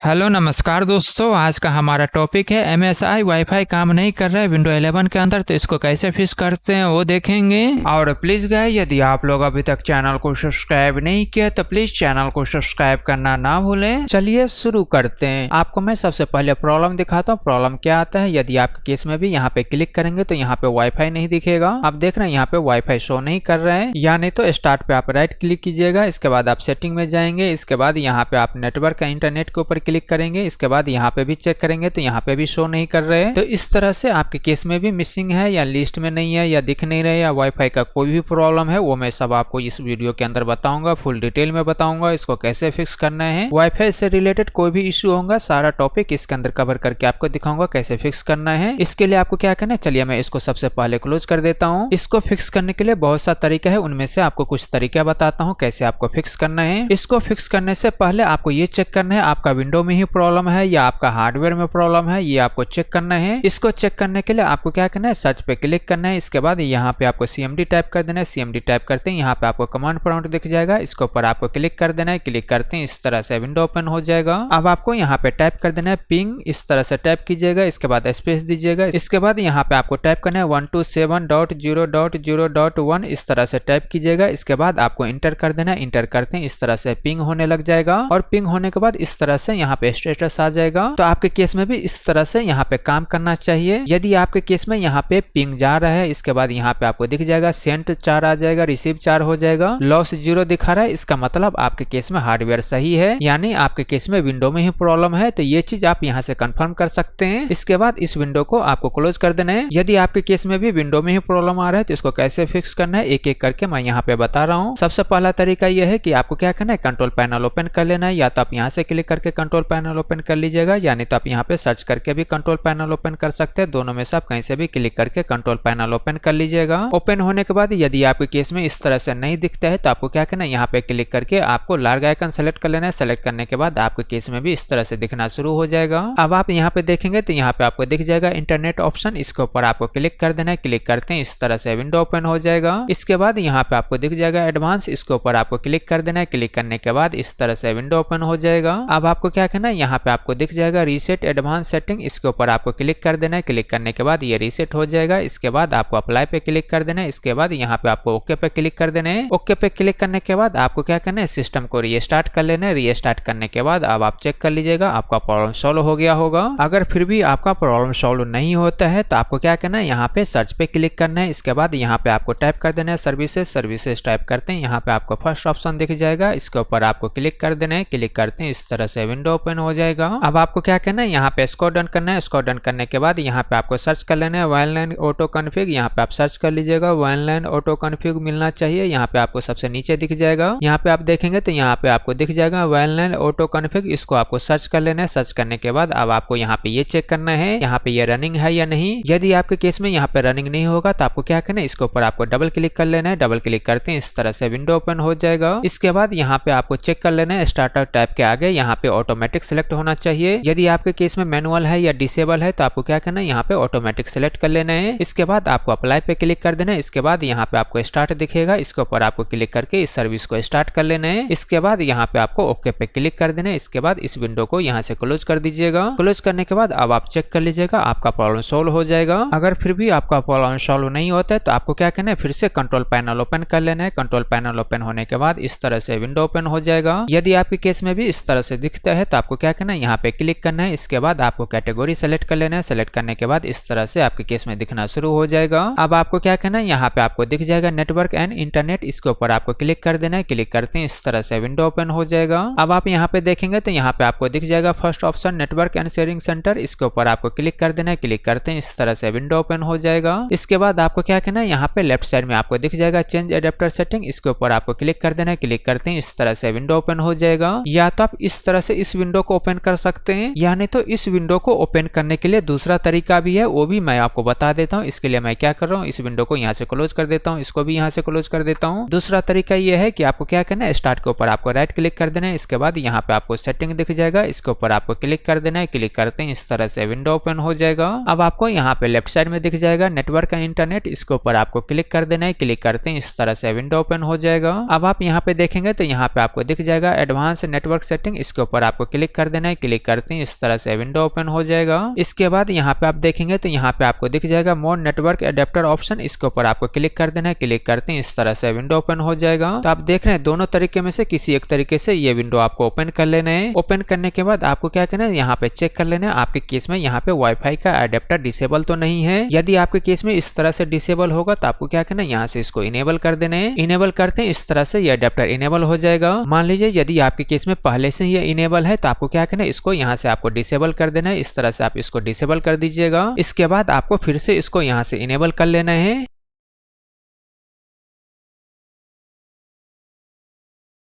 Hello नमस्कार दोस्तों, आज का हमारा टॉपिक है MSI वाईफाई काम नहीं कर रहा है विंडो 11 के अंदर, तो इसको कैसे फिक्स करते हैं वो देखेंगे। और प्लीज गाइस, यदि आप लोग अभी तक चैनल को सब्सक्राइब नहीं किया तो प्लीज चैनल को सब्सक्राइब करना ना भूलें। चलिए शुरू करते हैं। आपको मैं सबसे पहले प्रॉब्लम दिखाता हूँ। प्रॉब्लम क्या आता है, यदि आपके केस में भी यहाँ पे क्लिक करेंगे तो यहाँ पे वाईफाई नहीं दिखेगा। आप देख रहे हैं यहाँ पे वाईफाई शो नहीं कर रहे हैं। या नहीं तो स्टार्ट पे आप राइट क्लिक कीजिएगा, इसके बाद आप सेटिंग में जाएंगे, इसके बाद यहाँ पे आप नेटवर्क का इंटरनेट के ऊपर क्लिक करेंगे, इसके बाद यहाँ पे भी चेक करेंगे तो यहाँ पे भी शो नहीं कर रहे हैं। तो इस तरह से आपके केस में भी मिसिंग है या लिस्ट में नहीं है या दिख नहीं रहे या वाईफाई का कोई भी प्रॉब्लम है, वो मैं सब आपको इस वीडियो के अंदर बताऊंगा। फुल डिटेल में बताऊंगा इसको कैसे फिक्स करना है। वाईफाई से रिलेटेड कोई भी इश्यू होगा सारा टॉपिक इसके अंदर कवर करके आपको दिखाऊंगा कैसे फिक्स करना है। इसके लिए आपको क्या करना है, चलिए मैं इसको सबसे पहले क्लोज कर देता हूँ। इसको फिक्स करने के लिए बहुत सा तरीका है, उनमें से आपको कुछ तरीका बताता हूँ कैसे आपको फिक्स करना है। इसको फिक्स करने से पहले आपको ये चेक करना है आपका विंडो में ही प्रॉब्लम है या आपका हार्डवेयर में प्रॉब्लम है, ये आपको चेक करना है। इसको चेक करने के लिए आपको क्या करना है, सर्च पे क्लिक करना है, इसके बाद यहाँ पे आपको CMD टाइप कर देना है। CMD टाइप करते हैं यहाँ पे आपको कमांड प्रॉम्प्ट दिख जाएगा, इसके ऊपर आपको क्लिक कर देना है। क्लिक करते हैं इस तरह से विंडो ओपन हो जाएगा। अब आपको यहाँ पे टाइप कर देना है पिंग, इस तरह से टाइप कीजिएगा, इसके बाद स्पेस दीजिएगा। इसके बाद यहाँ पे आपको टाइप करना है 127.0.0.1 इस तरह से टाइप कीजिएगा। इसके बाद आपको इंटर कर देना है। इंटर करते हैं इस तरह से पिंग होने लग जाएगा और पिंग होने के बाद इस तरह से यहाँ पे स्टेटस आ जाएगा। तो आपके केस में भी इस तरह से यहाँ पे काम करना चाहिए। यदि आपके केस में यहाँ पे पिंग जा रहा है, इसके बाद यहाँ पे आपको दिख जाएगा सेंट 4 आ जाएगा, रिसीव 4 हो जाएगा, लॉस 0 दिखा रहा है, इसका मतलब आपके केस में हार्डवेयर सही है, यानी आपके केस में विंडो में ही प्रॉब्लम है। तो ये चीज आप यहाँ से कंफर्म कर सकते हैं। इसके बाद इस विंडो को आपको क्लोज कर देना है। यदि आपके केस में भी विंडो में ही प्रॉब्लम आ रहा है तो इसको कैसे फिक्स करना है एक एक करके मैं यहाँ पे बता रहा हूँ। सबसे पहला तरीका यह है कि आपको क्या करना है, कंट्रोल पैनल ओपन कर लेना है। या तो आप यहाँ से क्लिक करके कंट्रोल पैनल ओपन कर लीजिएगा, यानी तो आप यहाँ पे सर्च करके भी कंट्रोल पैनल ओपन कर सकते हैं। दोनों में से आप कहीं से भी क्लिक करके कंट्रोल पैनल ओपन कर लीजिएगा। ओपन होने के बाद यदि आपके केस में इस तरह से नहीं दिखता है तो आपको क्या करना है, यहाँ पे क्लिक करके आपको लार्ज आइकन सेलेक्ट कर लेना है। सेलेक्ट करने के बाद आपके केस में भी इस तरह से दिखना शुरू हो जाएगा। अब आप यहाँ पे देखेंगे तो यहाँ पे आपको दिख जाएगा इंटरनेट ऑप्शन, इसके ऊपर आपको क्लिक कर देना है। क्लिक करते हैं इस तरह से विंडो ओपन हो जाएगा। इसके बाद यहाँ पे आपको दिख जाएगा एडवांस, इसके ऊपर आपको क्लिक कर देना है। क्लिक करने के बाद इस तरह से विंडो ओपन हो जाएगा। अब आपको क्या करना है, यहाँ पे आपको दिख जाएगा रीसेट एडवांस सेटिंग, इसके ऊपर आपको क्लिक कर देना है। क्लिक करने के बाद ये रीसेट हो जाएगा। इसके बाद आपको अप्लाई पे क्लिक कर देना है। इसके बाद यहाँ पे आपको ओके पे क्लिक कर देना है। ओके पे क्लिक करने के बाद आपको क्या करना है, सिस्टम को रीस्टार्ट कर लेना है। रीस्टार्ट करने के बाद अब आप चेक कर लीजिएगा आपका प्रॉब्लम सॉल्व हो गया होगा। अगर फिर भी आपका प्रॉब्लम सॉल्व नहीं होता है तो आपको क्या करना है, यहाँ पे सर्च पे क्लिक करना है। इसके बाद यहाँ पे आपको टाइप कर देना है सर्विसेज टाइप करते हैं। यहाँ पे आपको फर्स्ट ऑप्शन दिख जाएगा, इसके ऊपर आपको क्लिक कर देना है। क्लिक करते हैं इस तरह से विंडो ओपन हो जाएगा। अब आपको क्या करना है, यहाँ पे स्क्रॉल डाउन करना है। स्क्रॉल डाउन करने के बाद यहाँ पे आपको सर्च कर लेना है वाइल्डलाइन ऑटो कॉन्फ़िग, यहाँ पे आप सर्च कर लीजिएगा वाइल्डलाइन ऑटो कॉन्फ़िग मिलना चाहिए। यहाँ पे आपको सबसे नीचे दिख जाएगा। यहाँ पे आप देखेंगे तो यहाँ पे आपको दिख जाएगा वाइल्डलाइन ऑटो कॉन्फ़िग, इसको आपको सर्च कर लेना है। सर्च करने के बाद अब आपको यहाँ पे ये चेक करना है यहाँ पे ये रनिंग है या नहीं। यदि आपके केस में यहाँ पे रनिंग नहीं होगा तो आपको क्या करना है, इसके ऊपर आपको डबल क्लिक कर लेना है। डबल क्लिक करते हैं इस तरह से विंडो ओपन हो जाएगा। इसके बाद यहाँ पे आपको चेक कर लेना है स्टार्टर टाइप के आगे यहाँ पे ऑटोमेटिक सिलेक्ट होना चाहिए। यदि आपके केस में मैनुअल है या डिसेबल है तो आपको क्या करना है, यहाँ पे ऑटोमेटिक सिलेक्ट कर लेना है। इसके बाद आपको अप्लाई पे क्लिक कर देना है। इसके बाद यहाँ पे आपको स्टार्ट दिखेगा, इसके ऊपर आपको क्लिक करके इस सर्विस को स्टार्ट कर लेना है। इसके बाद यहाँ पे आपको ओके पे क्लिक कर देना है। इसके बाद इस विंडो को यहाँ से क्लोज कर दीजिएगा। क्लोज करने के बाद अब आप चेक कर लीजिएगा आपका प्रॉब्लम सॉल्व हो जाएगा। अगर फिर भी आपका प्रॉब्लम सॉल्व नहीं होता है तो आपको क्या करना है, फिर से कंट्रोल पैनल ओपन कर लेना है। कंट्रोल पैनल ओपन होने के बाद इस तरह से विंडो ओपन हो जाएगा। यदि आपके केस में भी इस तरह से दिखता है तो आपको क्या करना है, यहाँ पे क्लिक करना है। इसके बाद आपको कैटेगरी सेलेक्ट कर लेना है। सेलेक्ट करने के बाद इस तरह से आपके केस में दिखना शुरू हो जाएगा। अब आपको क्या करना है, यहाँ पे आपको दिख जाएगा नेटवर्क एंड इंटरनेट, इसके ऊपर आपको क्लिक कर देना है। क्लिक करते हैं इस तरह से विंडो ओपन हो जाएगा। अब आप यहाँ पे देखेंगे तो यहाँ पे आपको दिख जाएगा first option network and sharing centre, इसके ऊपर आपको क्लिक कर देना है। क्लिक करते हैं इस तरह से विंडो ओपन हो जाएगा। इसके बाद आपको क्या करना है, यहाँ पे लेफ्ट साइड में आपको दिख जाएगा चेंज एडेप्टर सेटिंग, इसके ऊपर आपको क्लिक कर देना है। क्लिक करते हैं इस तरह से विंडो ओपन हो जाएगा। या तो आप इस तरह से इस विंडो को ओपन कर सकते हैं, या नहीं तो इस विंडो को ओपन करने के लिए दूसरा तरीका भी है, वो भी मैं आपको बता देता हूँ। इसके लिए मैं क्या कर रहा हूँ, इस विंडो को यहाँ से क्लोज कर देता हूँ, इसको भी यहाँ से क्लोज कर देता हूँ। दूसरा तरीका यह है कि आपको क्या करना है, स्टार्ट के ऊपर आपको राइट क्लिक कर देना है। इसके बाद यहाँ पे आपको सेटिंग दिख जाएगा, इसके ऊपर आपको क्लिक कर देना है। क्लिक करते हैं इस तरह से विंडो ओपन हो जाएगा। अब आपको यहाँ पे लेफ्ट साइड में दिख जाएगा नेटवर्क एंड इंटरनेट, इसके ऊपर आपको क्लिक कर देना है। क्लिक करते हैं इस तरह से विंडो ओपन हो जाएगा। अब आप यहाँ पे देखेंगे तो यहाँ पे आपको दिख जाएगा एडवांस नेटवर्क सेटिंग, इसके ऊपर आपको क्लिक कर देना है। क्लिक करते हैं इस तरह से विंडो ओपन हो जाएगा। इसके बाद यहाँ पे आप देखेंगे तो यहाँ पे आपको दिख जाएगा मोर नेटवर्क अडेप्टर ऑप्शन, इसके ऊपर आपको क्लिक कर देना है। क्लिक करते हैं इस तरह से विंडो ओपन हो जाएगा। तो आप देख रहे हैं दोनों तरीके में से किसी एक तरीके से ये विंडो आपको ओपन कर लेना है। ओपन करने के बाद आपको क्या करना है, यहाँ पे चेक कर लेना है आपके केस में यहाँ पे वाईफाई का अडेप्टर डिसेबल तो नहीं है। यदि आपके केस में इस तरह से डिसेबल होगा तो आपको क्या करना है, यहाँ से इसको इनेबल कर देना है। इनेबल करते हैं इस तरह से ये अडेप्टर इनेबल हो जाएगा। मान लीजिए यदि आपके केस में पहले से ये इनेबल है तो आपको क्या करना है, इसको यहाँ से आपको डिसेबल कर देना है। इस तरह से आप इसको डिसेबल कर दीजिएगा। इसके बाद आपको फिर से इसको यहाँ से इनेबल कर लेना है।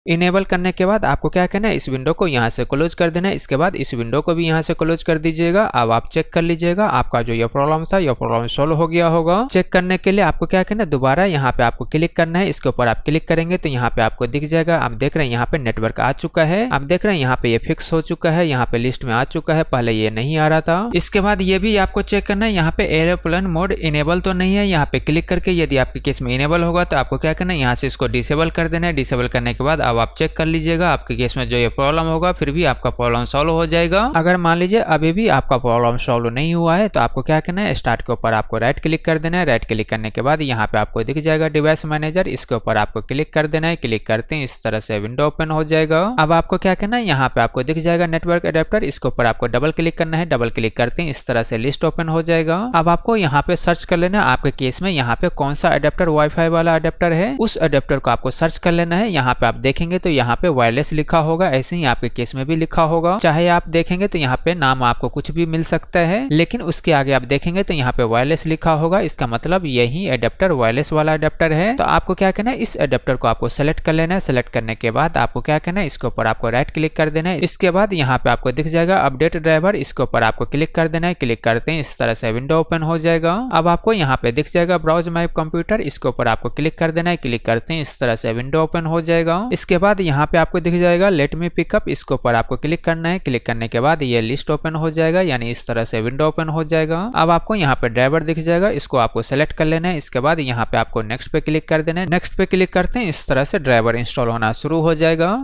इनेबल करने के बाद आपको क्या करना है, इस विंडो को यहाँ से क्लोज कर देना है। इसके बाद इस विंडो को भी यहाँ से क्लोज कर दीजिएगा। अब आप चेक कर लीजिएगा आपका जो ये प्रॉब्लम था ये प्रॉब्लम सॉल्व हो गया होगा। चेक करने के लिए आपको क्या करना है, दोबारा यहाँ पे आपको क्लिक करना है। इसके ऊपर आप क्लिक करेंगे तो यहाँ पे आपको दिख जाएगा। आप देख रहे हैं यहाँ पे नेटवर्क आ चुका है। आप देख रहे हैं यहाँ पे ये फिक्स हो चुका है, यहाँ पे लिस्ट में आ चुका है, पहले ये नहीं आ रहा था। इसके बाद ये भी आपको चेक करना है यहाँ पे एरोप्लेन मोड इनेबल तो नहीं है। यहाँ पे क्लिक करके यदि आपके केस में इनेबल होगा तो आपको क्या करना है, यहाँ से इसको डिसेबल कर देना है। डिसेबल करने के बाद अब आप चेक कर लीजिएगा आपके केस में जो ये प्रॉब्लम होगा, फिर भी आपका प्रॉब्लम सॉल्व हो जाएगा। अगर मान लीजिए अभी भी आपका प्रॉब्लम सॉल्व नहीं हुआ है तो आपको क्या करना है, स्टार्ट के ऊपर आपको राइट क्लिक कर देना है। राइट क्लिक करने के बाद यहाँ पे आपको दिख जाएगा डिवाइस मैनेजर, इसके ऊपर आपको क्लिक कर देना है। क्लिक करते हैं इस तरह से विंडो ओपन हो जाएगा। अब आपको क्या करना है, यहाँ पे आपको दिख जाएगा नेटवर्क अडेप्टर, इसके ऊपर आपको डबल क्लिक करना है। डबल क्लिक करते हैं इस तरह से लिस्ट ओपन हो जाएगा। अब आपको यहाँ पे सर्च कर लेना है आपके केस में यहाँ पे कौन सा अडेप्टर वाईफाई वाला अडेप्टर है, उस अडेप्टर को आपको सर्च कर लेना है। यहाँ पे आप देखेंगे तो यहाँ पे वायरलेस लिखा होगा, ऐसे ही आपके केस में भी लिखा होगा। चाहे आप देखेंगे तो यहाँ पे नाम आपको कुछ भी मिल सकता है, लेकिन उसके आगे आप देखेंगे तो यहाँ पे वायरलेस लिखा होगा। इसका मतलब यही अडेप्टर वायरलेस वाला अडेप्टर है। तो आपको क्या करना है, इस अडेप्टर को आपको सेलेक्ट कर लेना है। सेलेक्ट करने के बाद आपको क्या करना है, इसके ऊपर आपको राइट क्लिक कर देना है। इसके बाद यहाँ पे आपको दिख जाएगा अपडेट ड्राइवर, इसके ऊपर आपको क्लिक कर देना है। क्लिक करते हैं इस तरह से विंडो ओपन हो जाएगा। अब आपको यहाँ पे दिख जाएगा ब्राउज माय कंप्यूटर, इसके ऊपर आपको क्लिक कर देना है। क्लिक करते हैं इस तरह से विंडो ओपन हो जाएगा। इसके बाद यहाँ पे आपको दिख जाएगा लेट मी पिकअप, इसके ऊपर आपको क्लिक करना है। क्लिक करने के बाद ये लिस्ट ओपन हो जाएगा, यानी इस तरह से विंडो ओपन हो जाएगा। अब आपको यहाँ पे ड्राइवर दिख जाएगा, इसको आपको सेलेक्ट कर लेना है। इसके बाद यहाँ पे आपको नेक्स्ट पे क्लिक कर देना है। नेक्स्ट पे क्लिक करते हैं इस तरह से ड्राइवर इंस्टॉल होना शुरू हो जाएगा।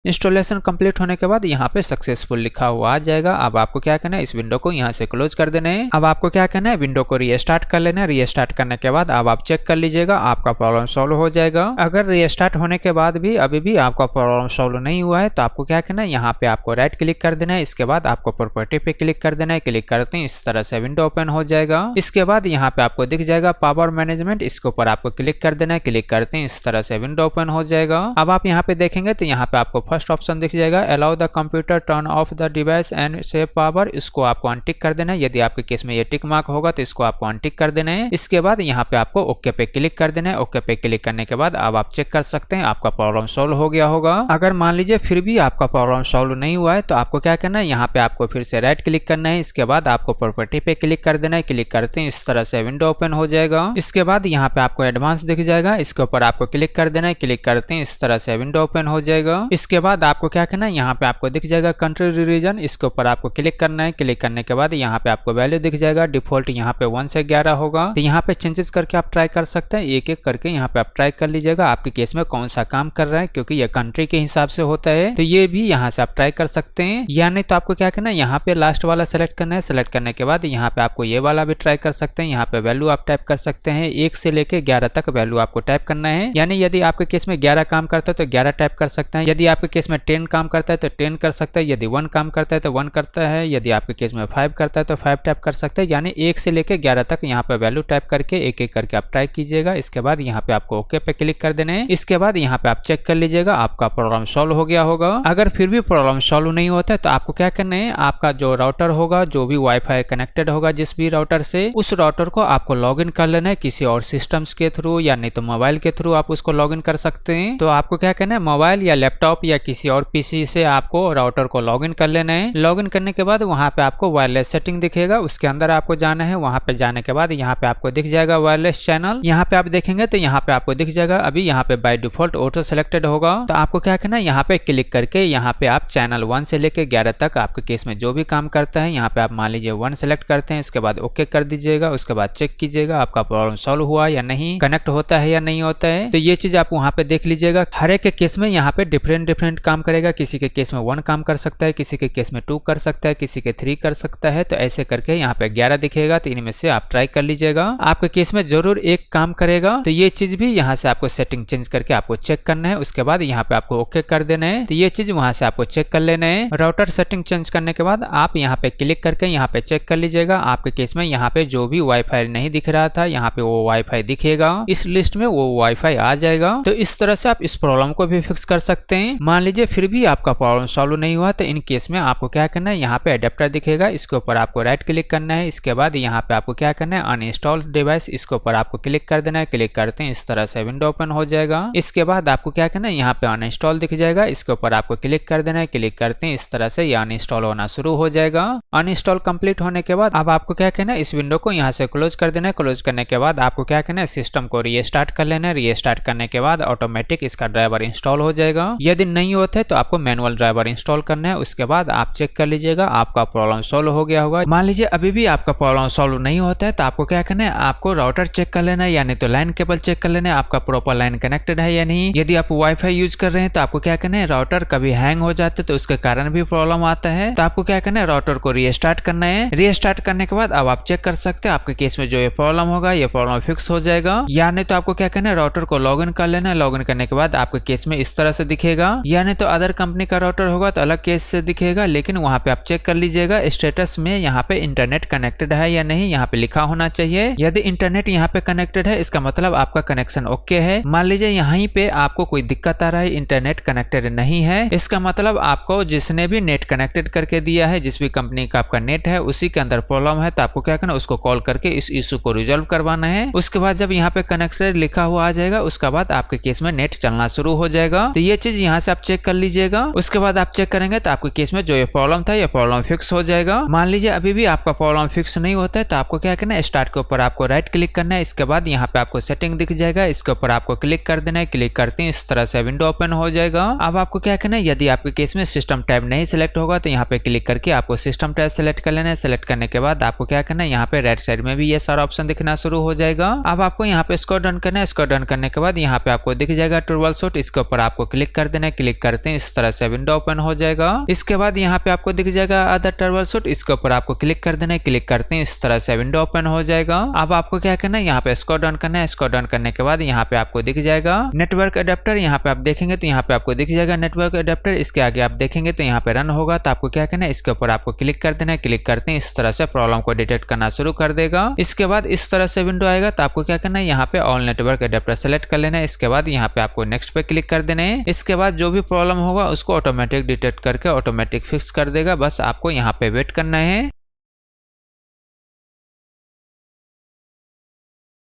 इंस्टॉलेशन कंप्लीट होने के बाद यहाँ पे सक्सेसफुल लिखा हुआ आ जाएगा। अब आपको क्या करना है, इस विंडो को यहाँ से क्लोज कर देना है। अब आपको क्या करना है, विंडो को रीस्टार्ट कर लेना है। रीस्टार्ट करने के बाद अब आप चेक कर लीजिएगा आपका प्रॉब्लम सॉल्व हो जाएगा। अगर रीस्टार्ट होने के बाद भी अभी भी आपका प्रॉब्लम सॉल्व नहीं हुआ है तो आपको क्या करना है, यहाँ पे आपको राइट क्लिक कर देना है। इसके बाद आपको प्रॉपर्टी पे क्लिक कर देना है। क्लिक करते हैं इस तरह से विंडो ओपन हो जाएगा। इसके बाद यहाँ पे आपको दिख जाएगा पावर मैनेजमेंट, इसके ऊपर आपको क्लिक कर देना है। क्लिक करते हैं इस तरह से विंडो ओपन हो जाएगा। अब आप यहाँ पे देखेंगे तो यहाँ पे आपको फर्स्ट ऑप्शन दिख जाएगा allow the computer turn off the device and save power, इसको आपको अनटिक कर देना है। यदि आपके केस में ये टिक मार्क होगा तो इसको आपको अनटिक कर देना है। इसके बाद यहाँ पे आपको ओके पे क्लिक कर देना है। ओके पे क्लिक करने के बाद अब आप चेक कर सकते हैं आपका प्रॉब्लम सॉल्व हो गया होगा। अगर मान लीजिए फिर भी आपका प्रॉब्लम सॉल्व नहीं हुआ है तो आपको क्या करना है, यहाँ पे आपको फिर से राइट क्लिक करना है। इसके बाद आपको प्रॉपर्टी पे क्लिक कर देना है। क्लिक करते हैं इस तरह से विंडो ओपन हो जाएगा। इसके बाद यहाँ पे आपको एडवांस दिख जाएगा, इसके ऊपर आपको क्लिक कर देना है। क्लिक करते हैं इस तरह से विंडो ओपन हो जाएगा। इसके बाद आपको क्या करना है, यहाँ पे आपको दिख जाएगा कंट्री रीजन, इसके ऊपर आपको क्लिक करना है। क्लिक करने के बाद यहाँ पे आपको वैल्यू दिख जाएगा, डिफॉल्ट यहाँ पे 1 से 11 होगा। तो यहाँ पे चेंजेस करके आप ट्राई कर सकते हैं, एक एक करके यहाँ पे आप ट्राई कर लीजिएगा आपके केस में कौन सा काम कर रहा है, क्योंकि ये कंट्री के हिसाब से होता है। तो ये भी यहाँ से आप ट्राई कर सकते हैं, या नहीं तो आपको क्या करना है, यहाँ पे लास्ट वाला सेलेक्ट करना है। सेलेक्ट करने के बाद यहाँ पे आपको ये वाला भी ट्राई कर सकते हैं। यहाँ पे वैल्यू आप टाइप कर सकते हैं, 1 से लेके 11 तक वैल्यू आपको टाइप करना है। यानी यदि आपके केस में 11 काम करता है तो 11 टाइप कर सकते हैं। यदि आपके केस में 10 काम करता है तो 10 कर सकते हैं। यदि 1 काम करता है तो 1 करता है। यदि आपके केस में 5 करता है तो 5 टाइप कर सकते हैं। यानी 1 से लेके 11 तक यहाँ पे वैल्यू टाइप करके एक एक करके आप ट्राई कीजिएगा। इसके बाद यहाँ पे आपको ओके पे क्लिक कर देना है। इसके बाद यहाँ पे आप चेक कर लीजिएगा आपका प्रॉब्लम सॉल्व हो गया होगा। अगर फिर भी प्रॉब्लम सॉल्व नहीं होता है तो आपको क्या करना है, आपका जो राउटर होगा, जो भी वाईफाई कनेक्टेड होगा जिस भी राउटर से, उस राउटर को आपको लॉगिन कर लेना है किसी और सिस्टम्स के थ्रू, या नहीं तो मोबाइल के थ्रू आप उसको लॉगिन कर सकते हैं। तो आपको क्या करना है, मोबाइल या लैपटॉप या किसी और पीसी से आपको राउटर को लॉगिन कर लेना है। लॉगिन करने के बाद वहां पे आपको वायरलेस सेटिंग दिखेगा, उसके अंदर आपको जाना है। वहां पे जाने के बाद यहाँ पे आपको दिख जाएगा वायरलेस चैनल। यहाँ पे आप देखेंगे तो यहाँ पे आपको दिख जाएगा, अभी यहाँ पे बाय डिफॉल्ट ऑटो सेलेक्टेड होगा। तो आपको क्या करना है, यहाँ पे क्लिक करके यहाँ पे आप चैनल 1 से लेके 11 तक आपके केस में जो भी काम करता है, यहाँ पे आप मान लीजिए 1 सेलेक्ट करते हैं। इसके बाद ओके कर दीजिएगा। उसके बाद चेक कीजिएगा आपका प्रॉब्लम सॉल्व हुआ या नहीं, कनेक्ट होता है या नहीं होता है। तो ये चीज आप वहाँ पे देख लीजिएगा। हर एक के केस में यहाँ पे डिफरेंट डिफरेंट काम करेगा। किसी के केस में 1 काम कर सकता है, किसी के केस में 2 कर सकता है, किसी के 3 कर सकता है। तो ऐसे करके यहाँ पे 11 दिखेगा, तो इनमें से आप ट्राई कर लीजिएगा। आपके केस में जरूर एक काम करेगा। तो ये चीज भी यहाँ से आपको सेटिंग चेंज करके आपको चेक करना है। उसके बाद यहाँ पे आपको ओके कर देना है। तो ये चीज वहां से आपको चेक कर लेना है। राउटर सेटिंग चेंज करने के बाद आप यहाँ पे क्लिक करके यहाँ पे चेक कर लीजिएगा। आपके केस में यहाँ पे जो भी वाईफाई नहीं दिख रहा था, यहाँ पे वो वाईफाई दिखेगा, इस लिस्ट में वो वाईफाई आ जाएगा। तो इस तरह से आप इस प्रॉब्लम को भी फिक्स कर सकते हैं। मान लीजिए फिर भी आपका प्रॉब्लम सॉल्व नहीं हुआ, तो इन केस में आपको क्या करना है, यहाँ पे अडेप्टर दिखेगा, इसके ऊपर आपको राइट क्लिक करना है। इसके बाद यहाँ पे आपको क्या करना है, अनइंस्टॉल डिवाइस, इसके ऊपर आपको क्लिक कर देना है। क्लिक करते हैं इस तरह से विंडो ओपन हो जाएगा। इसके बाद आपको क्या करना है, यहाँ पे अनइंस्टॉल दिख जाएगा, इसके ऊपर आपको क्लिक कर देना है। क्लिक करते हैं इस तरह से ये अनइंस्टॉल होना शुरू हो जाएगा। अनइंस्टॉल कंप्लीट होने के बाद अब आपको क्या करना है, इस विंडो को यहाँ से क्लोज कर देना है। क्लोज करने के बाद आपको क्या करना है, सिस्टम को रीस्टार्ट कर लेना है। रीस्टार्ट करने के बाद ऑटोमेटिक इसका ड्राइवर इंस्टॉल हो जाएगा। यदि नहीं होता है तो आपको मैनुअल ड्राइवर इंस्टॉल करना है। उसके बाद आप चेक कर लीजिएगा आपका प्रॉब्लम सॉल्व हो गया होगा। मान लीजिए अभी भी आपका प्रॉब्लम सॉल्व नहीं होता है, तो आपको क्या करना है, आपको राउटर चेक कर लेना है, यानी तो लाइन केबल चेक कर लेना है, आपका प्रॉपर लाइन कनेक्टेड है या नहीं। यदि आप वाईफाई यूज कर रहे हैं तो आपको क्या करना है, राउटर कभी हैंग हो जाते हैं तो उसके कारण भी प्रॉब्लम आता है। तो आपको क्या करना है, राउटर को रीस्टार्ट करना है। रीस्टार्ट करने के बाद अब आप चेक कर सकते हैं आपके केस में जो ये प्रॉब्लम होगा, ये प्रॉब्लम फिक्स हो जाएगा। यानी तो आपको क्या करना है, राउटर को लॉगिन कर लेना है। लॉगिन करने के बाद आपके केस में इस तरह से दिखेगा। यानी तो अदर कंपनी का राउटर होगा तो अलग केस से दिखेगा, लेकिन वहां पे आप चेक कर लीजिएगा स्टेटस में यहाँ पे इंटरनेट कनेक्टेड है या नहीं, यहाँ पे लिखा होना चाहिए। यदि इंटरनेट यहाँ पे कनेक्टेड है, इसका मतलब आपका कनेक्शन ओके है। मान लीजिए यहाँ पे आपको कोई दिक्कत आ रहा है, इंटरनेट कनेक्टेड नहीं है, इसका मतलब आपको जिसने भी नेट कनेक्टेड करके दिया है, जिस भी कंपनी का आपका नेट है, उसी के अंदर प्रॉब्लम है। तो आपको क्या करना है, उसको कॉल करके इस इशू को रिजॉल्व करवाना है। उसके बाद जब यहाँ पे कनेक्टेड लिखा हुआ आ जाएगा, उसके बाद आपके केस में नेट चलना शुरू हो जाएगा। तो ये चीज यहाँ से आप चेक कर लीजिएगा। उसके बाद आप चेक करेंगे तो आपके केस में जो ये प्रॉब्लम था, ये प्रॉब्लम फिक्स हो जाएगा। मान लीजिए अभी भी आपका प्रॉब्लम फिक्स नहीं होता है, तो आपको क्या करना है, स्टार्ट के ऊपर आपको राइट क्लिक करना है। इसके बाद यहाँ पे आपको सेटिंग दिख जाएगा, इसके ऊपर आपको क्लिक कर देना है। क्लिक करते हैं इस तरह से विंडो ओपन हो जाएगा। अब आपको क्या करना है, यदि आपके केस में सिस्टम टाइप नहीं सिलेक्ट होगा तो यहाँ पे क्लिक करके आपको सिस्टम टाइप सेलेक्ट कर लेना है। सेलेक्ट करने के बाद आपको क्या करना है, यहाँ पे राइट साइड में भी ये सारा ऑप्शन दिखना शुरू हो जाएगा। अब आपको यहाँ पे स्क्रॉल डाउन करना है। स्क्रॉल डाउन करने के बाद यहाँ पे आपको दिख जाएगा ट्रबल शूट, इसके ऊपर आपको क्लिक कर देना है। क्लिक करते हैं इस तरह से विंडो ओपन हो जाएगा। इसके बाद यहाँ पे आपको दिख जाएगा अदर ट्रबल शूट, इसके ऊपर आपको क्लिक कर देना है। क्लिक करते हैं इस तरह से विंडो ओपन हो जाएगा। अब आपको क्या करना है, यहाँ पे स्क्रॉल डाउन करना है। स्क्रॉल डाउन करने के बाद यहाँ पे आपको दिख जाएगा नेटवर्क अडेप्टर। यहाँ पे आप देखेंगे तो यहाँ पे आपको दिख जाएगा नेटवर्क अडेप्टर। इसके आगे आप देखेंगे तो यहाँ पे रन होगा। तो आपको क्या करना है, इसके ऊपर आपको क्लिक कर देना है। क्लिक करते हैं इस तरह से प्रॉब्लम को डिटेक्ट करना शुरू कर देगा। इसके बाद इस तरह से विंडो आएगा। तो आपको क्या करना है, यहाँ पे ऑल नेटवर्क अडेप्टर सेलेक्ट कर लेना है। इसके बाद यहाँ पे आपको नेक्स्ट पे क्लिक कर देना है। इसके बाद जो भी प्रॉब्लम होगा उसको ऑटोमेटिक डिटेक्ट करके ऑटोमेटिक फिक्स कर देगा। बस आपको यहाँ पे वेट करना है।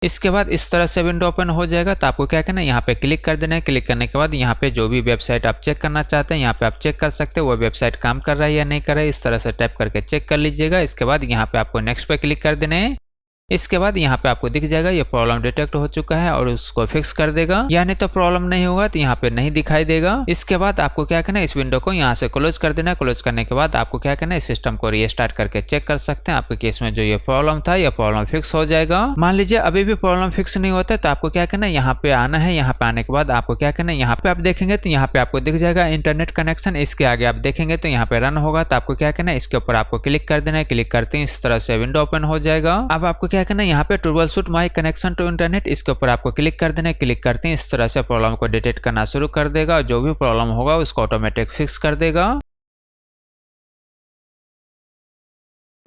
इसके बाद इस तरह से विंडो ओपन हो जाएगा। तो आपको क्या करना है, यहाँ पे क्लिक कर देना है। क्लिक करने के बाद यहाँ पे जो भी वेबसाइट आप चेक करना चाहते हैं, यहाँ पे आप चेक कर सकते हैं वो वेबसाइट काम कर रहा है या नहीं कर रहा है। इस तरह से टाइप करके चेक कर लीजिएगा। इसके बाद यहाँ पे आपको नेक्स्ट पे क्लिक कर देना है। इसके बाद यहाँ पे आपको दिख जाएगा ये प्रॉब्लम डिटेक्ट हो चुका है और उसको फिक्स कर देगा। यानी तो प्रॉब्लम नहीं होगा तो यहाँ पे नहीं दिखाई देगा। इसके बाद आपको क्या करना है, इस विंडो को यहाँ से क्लोज कर देना है। क्लोज करने के बाद आपको क्या करना है, सिस्टम को रीस्टार्ट करके चेक कर सकते हैं आपके केस में जो ये प्रॉब्लम था, ये प्रॉब्लम फिक्स हो जाएगा। मान लीजिए अभी भी प्रॉब्लम फिक्स नहीं होता है, तो आपको क्या करना है, यहाँ पे आना है। यहाँ पे आने के बाद आपको क्या करना है, यहाँ पे आप देखेंगे तो यहाँ पे आपको दिख जाएगा इंटरनेट कनेक्शन। इसके आगे आप देखेंगे तो यहाँ पे रन होगा। तो आपको क्या करना है, इसके ऊपर आपको क्लिक कर देना है। क्लिक करते हैं इस तरह से विंडो ओपन हो जाएगा। अब आपको क्या करना है, यहाँ पे troubleshoot my connection to internet, इसके ऊपर आपको क्लिक कर देना है। क्लिक करते हैं इस तरह से प्रॉब्लम को डिटेक्ट करना शुरू कर देगा और जो भी प्रॉब्लम होगा उसको ऑटोमेटिक फिक्स कर देगा।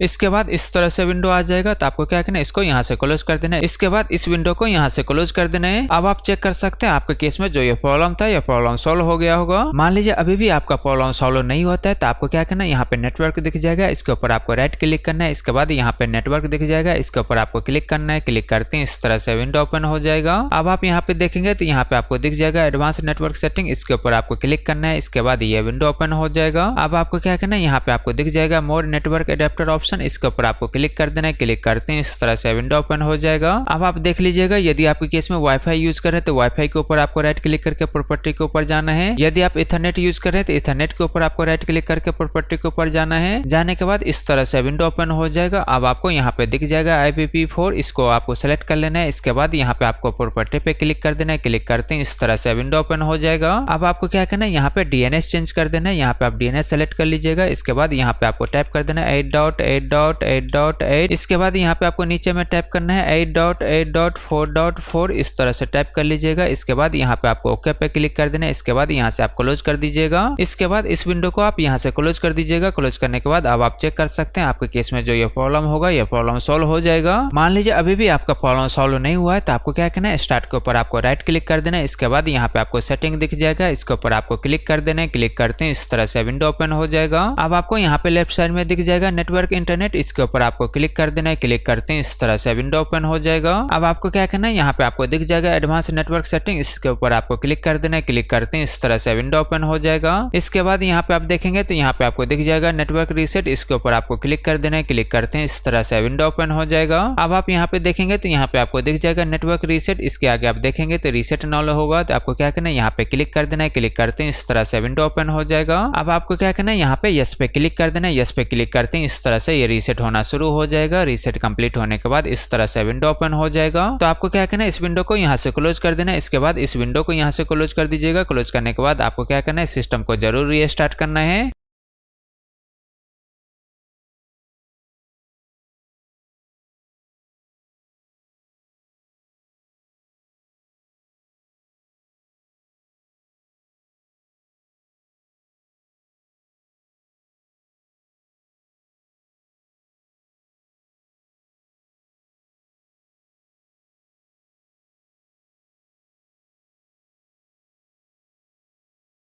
इसके बाद इस तरह से विंडो आ जाएगा। तो आपको क्या करना है, इसको यहाँ से क्लोज कर देना है। इसके बाद इस विंडो को यहाँ से क्लोज कर देना है। अब आप चेक कर सकते हैं आपके केस में जो ये प्रॉब्लम था, ये प्रॉब्लम सॉल्व हो गया होगा। मान लीजिए अभी भी आपका प्रॉब्लम सॉल्व नहीं होता है, तो आपको क्या करना है, यहाँ पे नेटवर्क दिख जाएगा, इसके ऊपर आपको राइट क्लिक करना है। इसके बाद यहाँ पे नेटवर्क दिख जाएगा, इसके ऊपर आपको क्लिक करना है। क्लिक करते हैं इस तरह से विंडो ओपन हो जाएगा। अब आप यहाँ पे देखेंगे तो यहाँ पे आपको दिख जाएगा एडवांस नेटवर्क सेटिंग, इसके ऊपर आपको क्लिक करना है। इसके बाद ये विंडो ओपन हो जाएगा। अब आपको क्या करना है, यहाँ पे आपको दिख जाएगा मोर नेटवर्क अडेप्टर ऑप्शन, ऑप्शन, इसके ऊपर आपको क्लिक कर देना है। क्लिक करते हैं इस तरह से विंडो ओपन हो जाएगा। अब आप देख लीजिएगा, यदि आपके केस में वाईफाई यूज कर रहे हैं तो वाईफाई के ऊपर आपको राइट क्लिक करके प्रॉपर्टी के ऊपर जाना है। यदि आप इथरनेट यूज कर रहे हैं तो इथरनेट के ऊपर आपको राइट क्लिक करके प्रॉपर्टी के ऊपर जाना है। जाने के बाद इस तरह से विंडो ओपन हो जाएगा। अब आपको यहाँ पे दिख जाएगा IPv4, इसको आपको सेलेक्ट कर लेना है। इसके बाद यहाँ पे आपको प्रॉपर्टी पे क्लिक कर देना है। क्लिक करते हैं इस तरह से विंडो ओपन हो जाएगा। अब आपको क्या करना है, यहाँ पे DNS चेंज कर देना है। यहाँ पे आप DNS सेलेक्ट कर लीजिएगा। इसके बाद यहाँ पे आपको टाइप कर देना है 8.8.8.8। इसके बाद यहाँ पे आपको नीचे में टाइप करना है 8.8.4.4। इस तरह से टाइप कर लीजिएगा। इसके बाद यहाँ पे आपको ओके पे क्लिक कर देना है। इसके बाद यहाँ से आप क्लोज कर दीजिएगा। इसके बाद इस विंडो को आप यहाँ से क्लोज कर दीजिएगा। क्लोज करने के बाद अब आप चेक कर सकते हैं आपके केस में जो ये प्रॉब्लम होगा, ये प्रॉब्लम सॉल्व हो जाएगा। मान लीजिए अभी भी आपका प्रॉब्लम सॉल्व नहीं हुआ है तो आपको क्या करना है, स्टार्ट के ऊपर आपको राइट क्लिक कर देना है। इसके बाद यहाँ पे आपको सेटिंग दिख जाएगा, इसके ऊपर आपको क्लिक कर देना है। क्लिक करते हैं इस तरह से विंडो ओपन हो जाएगा। अब आपको यहाँ पे लेफ्ट साइड में दिख जाएगा नेटवर्क इंटरनेट, इसके ऊपर आपको क्लिक कर देना है। क्लिक करते हैं इस तरह से विंडो ओपन हो जाएगा। अब आपको क्या करना है, यहाँ पे आपको दिख जाएगा एडवांस नेटवर्क सेटिंग, इसके ऊपर आपको क्लिक कर देना है। क्लिक करते हैं इस तरह से विंडो ओपन हो जाएगा। इसके बाद यहाँ पे आप देखेंगे तो यहाँ पे आपको दिख जाएगा नेटवर्क रीसेट, इसके ऊपर आपको क्लिक कर देना है। क्लिक करते हैं इस तरह से विंडो ओपन हो जाएगा। अब आप यहाँ पे देखेंगे तो यहाँ पे आपको दिख जाएगा नेटवर्क रीसेट, इसके आगे आप देखेंगे तो रीसेट नॉल होगा। तो आपको क्या करना है, यहाँ पे क्लिक कर देना है। क्लिक करते हैं इस तरह से विंडो ओपन हो जाएगा। अब आपको क्या करना है, यहाँ पे यस पे क्लिक कर देना है। यस पे क्लिक करते हैं इस तरह से ये रीसेट होना शुरू हो जाएगा। रीसेट कंप्लीट होने के बाद इस तरह से विंडो ओपन हो जाएगा। तो आपको क्या करना है, इस विंडो को यहाँ से क्लोज कर देना है। इसके बाद इस विंडो को यहाँ से क्लोज कर दीजिएगा। क्लोज करने के बाद आपको क्या करना है, सिस्टम को जरूर रीस्टार्ट करना है।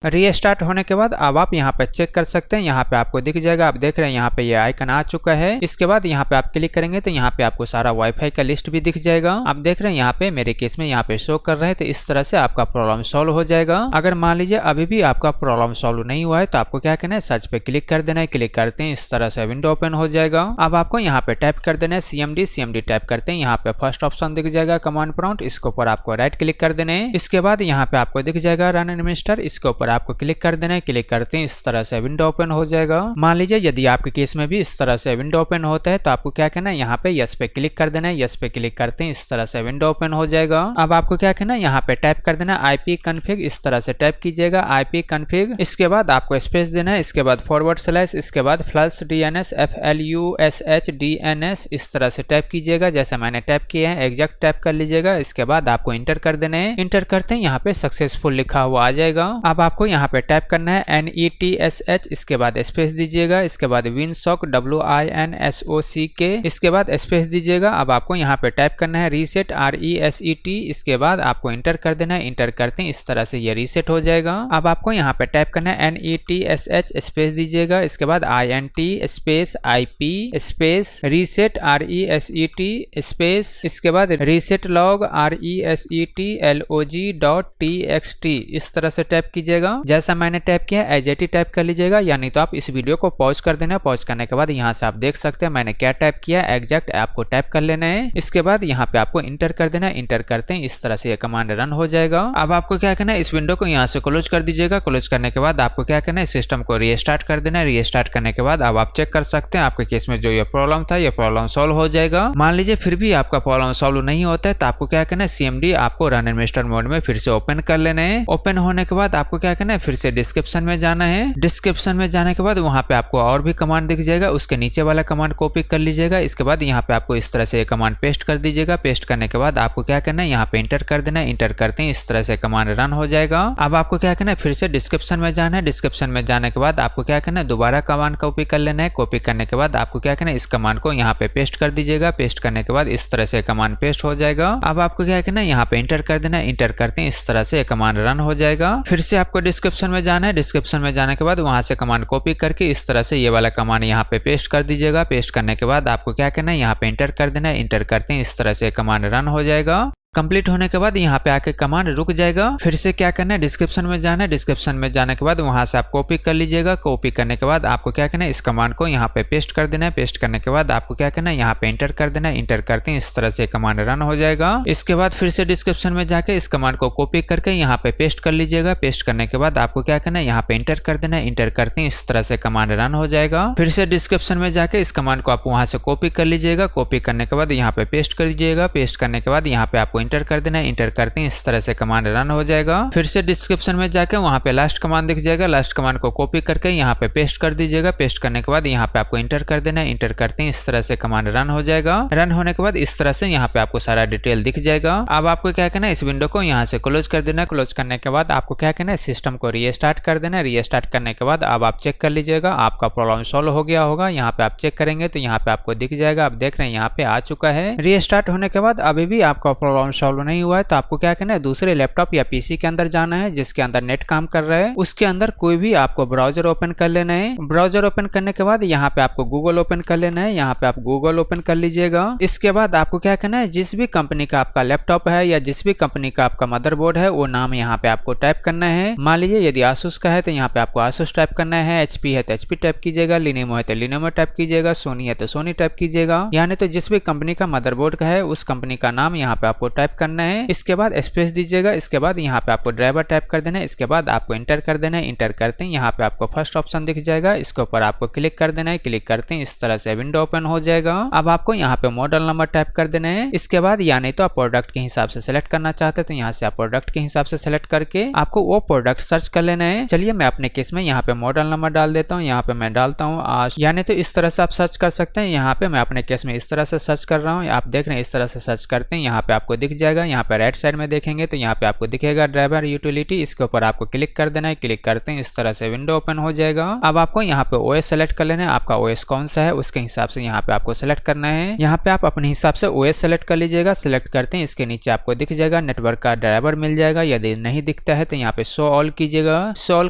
रीस्टार्ट होने के बाद अब आप यहाँ पे चेक कर सकते हैं, यहाँ पे आपको दिख जाएगा, आप देख रहे हैं यहाँ पे ये आइकन आ चुका है। इसके बाद यहाँ पे आप क्लिक करेंगे तो यहाँ पे आपको सारा वाईफाई का लिस्ट भी दिख जाएगा। आप देख रहे हैं यहाँ पे मेरे केस में यहाँ पे शो कर रहे हैं। तो इस तरह से आपका प्रॉब्लम सॉल्व हो जाएगा। अगर मान लीजिए अभी भी आपका प्रॉब्लम सॉल्व नहीं हुआ है तो आपको क्या करना है, सर्च पे क्लिक कर देना है। क्लिक करते हैं इस तरह से विंडो ओपन हो जाएगा। अब आपको यहाँ पे टाइप कर देना है CMD टाइप करते हैं। यहाँ पे फर्स्ट ऑप्शन दिख जाएगा कमांड प्रॉम्प्ट, इसके ऊपर आपको राइट क्लिक कर देना है। इसके बाद यहाँ पे आपको दिख जाएगा रन एडमिनिस्टर, इसके ऊपर आपको क्लिक कर देना है। क्लिक करते हैं इस तरह से विंडो ओपन हो जाएगा। मान लीजिए यदि आपके केस में भी इस तरह से विंडो ओपन होता है तो आपको क्या करना है, यहाँ पे यस पे क्लिक कर देना है। यस पे क्लिक करते हैं इस तरह से विंडो ओपन हो जाएगा। अब आपको क्या करना है, यहाँ पे टाइप कर देना है IP config, इस तरह से टाइप कीजिएगा IP config। इसके बाद आपको स्पेस देना है। इसके बाद // इसके बाद /DNS FLUSH इस तरह से टाइप कीजिएगा जैसे मैंने टाइप किया है, एग्जैक्ट टाइप कर लीजिएगा। इसके बाद आपको इंटर कर देना है। इंटर करते हैं यहाँ पे सक्सेसफुल लिखा हुआ आ जाएगा। अब आपको यहाँ पे टाइप करना है NETSH, इसके बाद स्पेस दीजिएगा। इसके बाद WinSock WINSOCK, इसके बाद स्पेस दीजिएगा। अब आपको यहाँ पे टाइप करना है रीसेट RESET, इसके बाद आपको इंटर कर देना है। इंटर करते हैं इस तरह से ये रीसेट हो जाएगा। अब आपको यहाँ पे टाइप करना है NETSH स्पेस दीजिएगा। इसके बाद INT space IP space reset RESET space, इसके बाद रीसेट लॉग RESET log.txt इस तरह से टाइप कीजिएगा जैसा मैंने टाइप किया एज एटी टाइप कर लीजिएगा, यानी तो आप इस वीडियो को पॉज कर देना। पॉज करने के बाद यहाँ से आप देख सकते हैं मैंने क्या टाइप किया, एग्जैक्ट आपको टाइप कर लेना है। इसके बाद यहाँ पे आपको इंटर कर देना है। इंटर करते हैं इस तरह से ये कमांड रन हो जाएगा। अब आपको क्या करना है, इस विंडो को यहाँ से क्लोज कर दीजिएगा। क्लोज करने के बाद आपको क्या करना है, सिस्टम को रीस्टार्ट कर देना है। रीस्टार्ट करने के बाद अब आप चेक कर सकते हैं आपके केस में जो ये प्रॉब्लम था ये प्रॉब्लम सॉल्व हो जाएगा। मान लीजिए फिर भी आपका प्रॉब्लम सॉल्व नहीं होता है तो आपको क्या करना है, CMD आपको रन एडमिनिस्टर मोड में फिर से ओपन कर लेना है। ओपन होने के बाद आपको क्या करना है, फिर से डिस्क्रिप्शन में जाना है। डिस्क्रिप्शन में जाने के बाद वहां पे आपको और भी कमांड दिख जाएगा, उसके नीचे वाला कमांड कॉपी कर लीजिएगा। इसके बाद यहाँ पे आपको इस तरह से कमांड पेस्ट कर दीजिएगा। पेस्ट करने के बाद आपको क्या करना है, यहाँ पे इंटर कर देना है। इंटर करते हैं इस तरह से कमांड रन हो जाएगा। अब आपको क्या करना है, फिर से डिस्क्रिप्शन में जाना है। डिस्क्रिप्शन में जाने के बाद आपको क्या करना है, दोबारा कमांड कॉपी कर लेना है। कॉपी करने के बाद आपको क्या करना है, इस कमांड को यहाँ पे पेस्ट कर दीजिएगा। पेस्ट करने के बाद इस तरह से कमांड पेस्ट हो जाएगा। अब आपको क्या करना है, यहाँ पे इंटर कर देना है। इंटर करते हैं इस तरह से कमांड रन हो जाएगा। फिर से आपको डिस्क्रिप्शन में जाना है। डिस्क्रिप्शन में जाने के बाद वहां से कमांड कॉपी करके इस तरह से ये वाला कमांड यहाँ पे पेस्ट कर दीजिएगा। पेस्ट करने के बाद आपको क्या करना है, यहाँ पे इंटर कर देना है। इंटर करते हैं इस तरह से कमांड रन हो जाएगा। कंप्लीट होने के बाद यहाँ पे आके कमांड रुक जाएगा। फिर से क्या करना है, डिस्क्रिप्शन में जाना है। डिस्क्रिप्शन में जाने के बाद वहां से आप कॉपी कर लीजिएगा। कॉपी करने के बाद आपको क्या करना है, इस कमांड को यहाँ पे पेस्ट कर देना है। पेस्ट करने के बाद आपको क्या करना है, यहाँ पे इंटर कर देना है। इंटर करते हैं इस तरह से कमांड रन हो जाएगा। इसके बाद फिर से डिस्क्रिप्शन में जाके इस कमांड को कॉपी करके यहाँ पे पेस्ट कर लीजिएगा। पेस्ट करने के बाद आपको क्या करना है, यहाँ पे इंटर कर देना है। इंटर करते हैं इस तरह से कमांड रन हो जाएगा। फिर से डिस्क्रिप्शन में जाके इस कमांड को आप वहां से कॉपी कर लीजिएगा। कॉपी करने के बाद यहाँ पे पेस्ट कर लीजिएगा। पेस्ट करने के बाद यहाँ पे आपको इंटर कर देना है। इंटर करते हैं इस तरह से कमांड रन हो जाएगा। फिर से डिस्क्रिप्शन में जाके वहां पे लास्ट कमांड दिख जाएगा। लास्ट कमांड को कॉपी करके यहाँ पे पेस्ट कर दीजिएगा। पेस्ट करने के बाद यहाँ पे आपको इंटर कर देना है। इंटर करते हैं इस तरह से कमांड रन हो जाएगा। रन होने के बाद इस तरह से यहाँ पे आपको सारा डिटेल दिख जाएगा। अब आपको क्या करना है, इस विंडो को यहाँ से क्लोज कर देना है। क्लोज करने के बाद आपको क्या करना है, सिस्टम को रीस्टार्ट कर देना है। रीस्टार्ट करने के बाद अब आप चेक कर लीजिएगा, आपका प्रॉब्लम सॉल्व हो गया होगा। यहाँ पे आप चेक करेंगे तो यहाँ पे आपको दिख जाएगा। आप देख रहे हैं यहाँ पे आ चुका है। रीस्टार्ट होने के बाद अभी भी आपका प्रॉब्लम सॉल्व नहीं हुआ है तो आपको क्या करना है, दूसरे लैपटॉप या पीसी के अंदर जाना है जिसके अंदर नेट काम कर रहा है। उसके अंदर कोई भी आपको ब्राउजर ओपन कर लेना है। ब्राउजर ओपन करने के बाद यहाँ पे आपको गूगल ओपन कर लेना है। यहाँ पे आप गूगल ओपन कर लीजिएगा। इसके बाद आपको क्या करना है, जिस भी कंपनी का आपका लैपटॉप है या जिस भी कंपनी का आपका मदरबोर्ड है वो नाम यहाँ पे आपको टाइप करना है। मान लीजिए यदि आसूस का है तो यहाँ पे आपको आसूस टाइप करना है। एचपी है तो एचपी टाइप कीजिएगा। लिनोवो है तो लिनोवो टाइप कीजिएगा। सोनी है तो सोनी टाइप कीजिएगा। यानी तो जिस भी कंपनी का मदरबोर्ड का है उस कंपनी का नाम यहाँ पे आपको टाइप करना है। इसके बाद स्पेस दीजिएगा। इसके बाद यहाँ पे आपको ड्राइवर टाइप कर देना है। इसके बाद आपको इंटर कर देना है। इंटर करते हैं यहाँ पे आपको फर्स्ट ऑप्शन दिख जाएगा। इसके ऊपर आपको क्लिक कर देना है। क्लिक करते हैं इस तरह से विंडो ओपन हो जाएगा। अब आपको यहाँ पे मॉडल नंबर टाइप कर देना है। इसके बाद या नहीं तो आप प्रोडक्ट के हिसाब से सेलेक्ट करना चाहते हैं तो यहाँ से आप प्रोडक्ट के हिसाब से सेलेक्ट करके आपको वो प्रोडक्ट सर्च कर लेना है। चलिए मैं अपने केस में यहाँ पे मॉडल नंबर डाल देता हूँ। यहाँ पे मैं डालता हूँ आज, यानी तो इस तरह से आप सर्च कर सकते हैं। यहाँ पे मैं अपने केस में इस तरह से सर्च कर रहा हूँ। आप देख रहे हैं इस तरह से सर्च करते हैं यहाँ पे आपको दिख जाएगा। यहाँ पे राइट साइड में देखेंगे तो यहाँ पे आपको दिखेगा ड्राइवर यूटिलिटी। इसके ऊपर आपको क्लिक कर देना है। क्लिक करते हैं इस तरह से विंडो ओपन हो जाएगा। अब आपको यहाँ पे ओएस सेलेक्ट कर लेना है। आपका ओएस कौन सा है उसके हिसाब से यहाँ पे आपको सेलेक्ट करना है। यहाँ पे आप अपने हिसाब से ओएस सेलेक्ट कर लीजिएगा। सेलेक्ट करते हैं इसके नीचे आपको दिख जाएगा नेटवर्क का ड्राइवर मिल जाएगा। यदि नहीं दिखता है तो यहाँ पे शो ऑल कीजिएगा। शो ऑल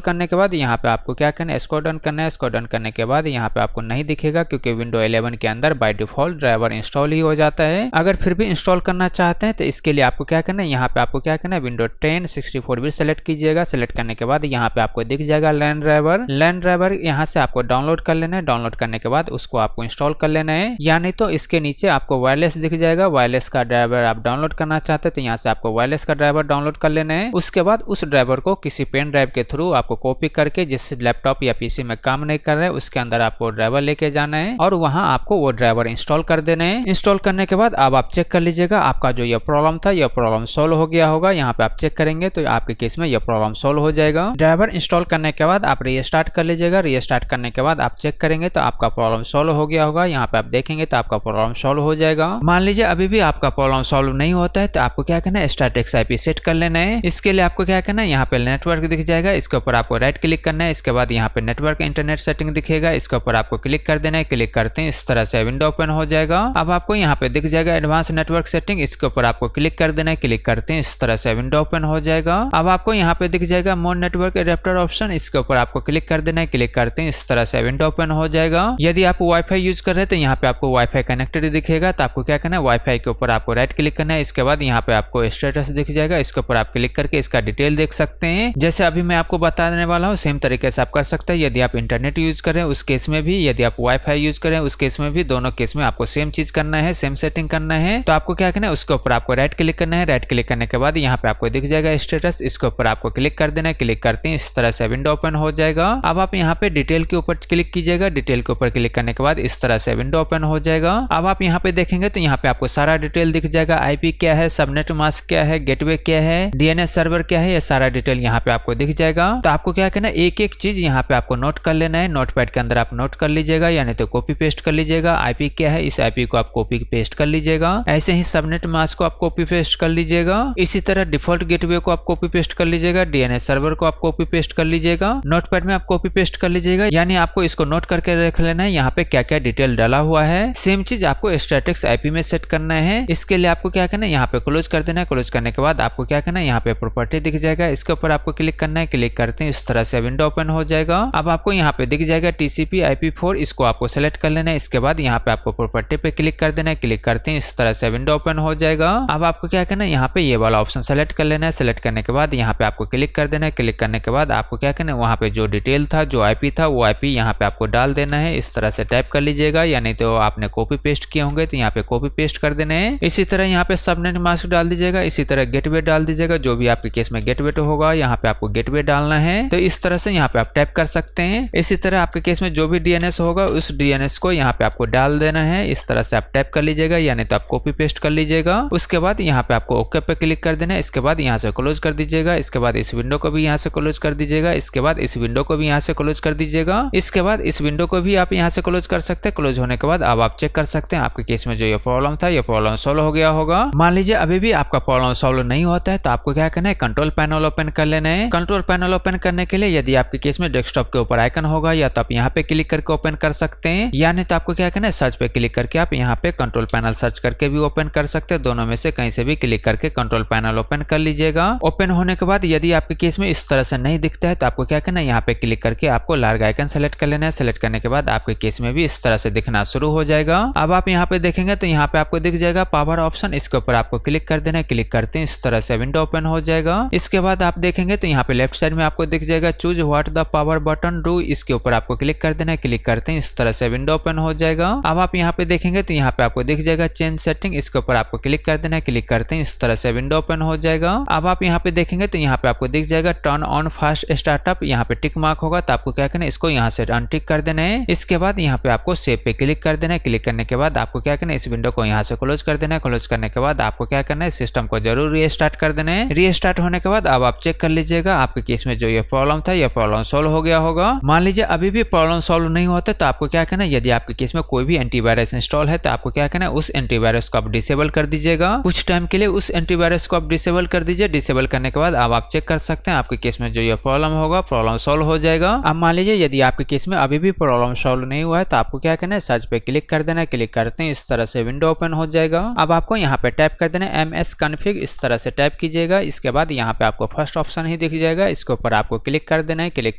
करने के बाद यहाँ पे आपको क्या करना है, स्क्रॉल डाउन करना है। स्क्रॉल डाउन करने के बाद यहाँ पे आपको नहीं दिखेगा क्योंकि विंडो 11 के अंदर बाय डिफॉल्ट ड्राइवर इंस्टॉल ही हो जाता है। अगर फिर भी इंस्टॉल करना चाहते हैं तो इसके लिए आपको क्या करना है, यहाँ पे आपको क्या करना है, विंडो 10 64 बिट सेलेक्ट कीजिएगा। सेलेक्ट करने के बाद यहाँ पे आपको दिख जाएगा लैन ड्राइवर। लैन ड्राइवर यहाँ से आपको डाउनलोड कर लेना है। डाउनलोड करने के बाद उसको आपको इंस्टॉल कर लेना है। या नहीं तो इसके नीचे आपको वायरलेस दिख जाएगा। वायरलेस का ड्राइवर आप डाउनलोड करना चाहते हैं तो यहाँ से आपको वायरलेस का ड्राइवर डाउनलोड कर लेना है। उसके बाद उस ड्राइवर को किसी पेन ड्राइव के थ्रू आपको कॉपी करके, जिस लैपटॉप या पीसी में काम नहीं कर रहे हैं उसके अंदर आपको ड्राइवर लेके जाना है और वहां आपको वो ड्राइवर इंस्टॉल कर देना है। इंस्टॉल करने के बाद अब आप चेक कर लीजिएगा आपका जो ये प्रॉब्लम था ये प्रॉब्लम सॉल्व हो गया होगा। यहाँ पे आप चेक करेंगे तो आपके केस में ये प्रॉब्लम सॉल्व हो जाएगा। ड्राइवर इंस्टॉल करने के बाद आप रीस्टार्ट कर लीजिएगा। रीस्टार्ट करने के बाद आप चेक करेंगे तो आपका प्रॉब्लम सॉल्व हो गया होगा। यहाँ पे आप देखेंगे तो आपका प्रॉब्लम सॉल्व हो जाएगा। मान लीजिए अभी भी आपका प्रॉब्लम सॉल्व नहीं होता है तो आपको क्या करना है, स्टैटिक्स आईपी सेट कर लेना है। इसके लिए आपको क्या करना है, यहाँ पे नेटवर्क दिख जाएगा। इसके ऊपर आपको राइट क्लिक करना है। इसके बाद यहाँ पे नेटवर्क इंटरनेट सेटिंग दिखेगा। इसके ऊपर आपको क्लिक कर देना है। क्लिक करते हैं इस तरह से विंडो ओपन हो जाएगा। अब आपको यहाँ पे दिख जाएगा एडवांस नेटवर्क सेटिंग। इसके ऊपर आपको क्लिक कर देना है। क्लिक करते हैं इस तरह से विंडो ओपन हो जाएगा। अब आपको यहाँ पे दिख जाएगा मोर नेटवर्क एडेप्टर ऑप्शन। इसके ऊपर आपको क्लिक कर देना है। क्लिक करते हैं इस तरह से विंडो ओपन हो जाएगा। यदि आप वाईफाई यूज कर रहे हैं तो यहाँ पे आपको वाईफाई कनेक्टेड दिखेगा। तो आपको क्या करना है, वाईफाई के ऊपर आपको राइट क्लिक करना है। इसके बाद यहाँ पे आपको स्टेटस दिख जाएगा। इसके ऊपर आप क्लिक करके इसका डिटेल देख सकते हैं। जैसे अभी मैं आपको बताने वाला हूँ सेम तरीके से आप कर सकते हैं। यदि आप इंटरनेट यूज करें उस केस में भी, यदि आप वाईफाई यूज करें उस केस में भी, दोनों केस में आपको सेम चीज करना है, सेम सेटिंग करना है। तो आपको क्या करना है, उसके ऊपर आपको राइट क्लिक करना है। राइट क्लिक करने के बाद यहाँ पे आपको दिख जाएगा स्टेटस। इसके ऊपर आपको क्लिक कर देना है। क्लिक करते हैं इस तरह से विंडो ओपन हो जाएगा। अब आप यहाँ पे डिटेल के ऊपर क्लिक कीजिएगा। डिटेल के ऊपर क्लिक करने के बाद इस तरह से विंडो ओपन हो जाएगा। अब आप यहाँ पे देखेंगे तो यहाँ पे आपको सारा डिटेल दिख जाएगा। आईपी क्या है, सबनेट मास्क क्या है, गेटवे क्या है, डीएनएस सर्वर क्या है, ये सारा डिटेल यहाँ पे आपको दिख जाएगा। तो आपको क्या करना है, एक एक चीज यहाँ पे आपको नोट कर लेना है। नोटपैड के अंदर आप नोट कर लीजिएगा, यानी तो कॉपी पेस्ट कर लीजिएगा। आईपी क्या है, इस आईपी को आप कॉपी पेस्ट कर लीजिएगा। ऐसे ही सबनेट मास्क को आप कॉपी पेस्ट कर लीजिएगा। इसी तरह डिफॉल्ट गेटवे को आप कॉपी पेस्ट कर लीजिएगा। डीएनएस सर्वर को आप कॉपी पेस्ट कर लीजिएगा। नोटपैड में आप कॉपी पेस्ट कर लीजिएगा, यानी आपको इसको नोट करके रख लेना है यहाँ पे क्या क्या डिटेल डाला हुआ है। सेम चीज आपको स्टैटिक्स आईपी में सेट करना है। इसके लिए आपको क्या करना है, यहाँ पे क्लोज कर देना है। क्लोज करने के बाद आपको क्या करना है, यहाँ पे प्रॉपर्टी दिख जाएगा। इसके ऊपर आपको क्लिक करना है। क्लिक करते हैं इस तरह से विंडो ओपन हो जाएगा। अब आपको यहाँ पे दिख जाएगा टीसीपी IP4, इसको आपको सेलेक्ट कर लेना है। इसके बाद यहाँ पे आपको प्रॉपर्टी पे क्लिक कर देना है। क्लिक करते हैं इस तरह से विंडो ओपन हो जाएगा। अब आपको क्या करना है, यहाँ पे ये वाला ऑप्शन सेलेक्ट कर लेना है। सेलेक्ट करने के बाद यहाँ पे आपको क्लिक कर देना है। क्लिक करने के बाद आपको क्या करना है, वहाँ पे जो डिटेल था, जो आईपी था, वो आईपी यहाँ पे आपको डाल देना है। इस तरह से टाइप कर लीजिएगा, या नहीं तो आपने कॉपी पेस्ट किए होंगे तो यहाँ पे कॉपी पेस्ट कर देना है। इसी तरह यहाँ पे सबनेट मास्क डाल दीजिएगा। इसी तरह गेटवे डाल दीजिएगा, जो भी आपके केस में गेटवे तो होगा, यहाँ पे आपको गेटवे डालना है। तो इस तरह से यहाँ पे आप टाइप कर सकते हैं। इसी तरह आपके केस में जो भी डीएनएस होगा उस डीएनएस को यहाँ पे आपको डाल देना है। इस तरह से आप टाइप कर लीजिएगा, या नहीं तो आप कॉपी पेस्ट कर लीजिएगा। उसके बाद यहाँ पे आपको ओके पे क्लिक कर देना है। इसके बाद यहाँ से क्लोज कर दीजिएगा। इसके बाद इस विंडो को भी यहाँ से क्लोज कर दीजिएगा। इसके बाद इस विंडो को भी यहाँ से क्लोज कर दीजिएगा। इसके बाद इस विंडो को भी आप यहाँ से क्लोज कर सकते हैं। क्लोज होने के बाद अब आप चेक कर सकते हैं आपके केस में जो ये प्रॉब्लम था, ये प्रॉब्लम सॉल्व हो गया होगा। मान लीजिए अभी भी आपका प्रॉब्लम सॉल्व नहीं होता है तो आपको क्या करना है, कंट्रोल पैनल ओपन कर लेना है। कंट्रोल पैनल ओपन करने के लिए यदि आपके केस में डेस्कटॉप के ऊपर आइकन होगा, या तो आप यहाँ पे क्लिक करके ओपन कर सकते हैं, या नहीं तो आपको क्या करना है, सर्च पे क्लिक करके आप यहाँ पे कंट्रोल पैनल सर्च करके भी ओपन कर सकते हैं। दोनों में से कहीं से भी क्लिक करके कंट्रोल पैनल ओपन कर लीजिएगा। ओपन होने के बाद यदि आपके केस में इस तरह से नहीं दिखता है तो आपको क्या करना है, यहाँ पे क्लिक करके आपको लार्ज आइकन सेलेक्ट कर लेना है। सेलेक्ट करने के बाद आपके केस में भी इस तरह से दिखना शुरू हो जाएगा। अब आप यहाँ पे देखेंगे तो यहाँ पे आपको दिख जाएगा पावर ऑप्शन। इसके ऊपर आपको क्लिक कर देना है। क्लिक करते हैं इस तरह से विंडो ओपन हो जाएगा। इसके बाद आप देखेंगे तो यहाँ पे लेफ्ट साइड में आपको दिख जाएगा choose what the power button do. इसके ऊपर आपको क्लिक कर देना है। क्लिक करते हैं इस तरह से विंडो ओपन हो जाएगा। अब आप यहाँ पे देखेंगे तो यहाँ पे आपको दिख जाएगा चेंज सेटिंग। इसके ऊपर आपको क्लिक कर देना है। क्लिक करते हैं इस तरह से विंडो ओपन हो जाएगा। अब आप यहाँ पे देखेंगे तो यहाँ पे आपको दिख जाएगा टर्न ऑन फास्ट स्टार्टअप। यहाँ पे टिक मार्क होगा तो आपको क्या करना है, इसको यहाँ से अनटिक कर देना है। इसके बाद यहाँ पे आपको सेव पे क्लिक कर देना है। क्लिक करने के बाद आपको क्या करना है, इस विंडो को यहाँ से क्लोज कर देना है। क्लोज करने के बाद आपको क्या करना है, सिस्टम को जरूर रीस्टार्ट कर देना है। रीस्टार्ट होने के बाद अब आप चेक कर लीजिएगा आपके केस में जो ये प्रॉब्लम था, ये प्रॉब्लम सॉल्व हो गया होगा। मान लीजिए अभी भी प्रॉब्लम सॉल्व नहीं होता तो आपको क्या करना है, यदि आपके केस में कोई भी एंटीवायरस इंस्टॉल है तो आपको क्या करना है, उस एंटीवायरस को आप डिसेबल कर दीजिएगा। कुछ टाइम के लिए उस एंटीवायरस को आप डिसेबल कर दीजिए। डिसेबल करने के बाद अब आप चेक कर सकते हैं आपके केस में जो ये प्रॉब्लम होगा, प्रॉब्लम सॉल्व हो जाएगा। अब मान लीजिए यदि आपके केस में अभी भी प्रॉब्लम सॉल्व नहीं हुआ है तो आपको क्या करना है, सर्च पे क्लिक कर देना है। क्लिक करते हैं इस तरह से विंडो ओपन हो जाएगा। अब आपको यहाँ पे टाइप कर देना है ms config। इस तरह से टाइप कीजिएगा। इसके बाद यहाँ पे आपको फर्स्ट ऑप्शन ही दिख जाएगा, इसके ऊपर आपको क्लिक कर देना है। क्लिक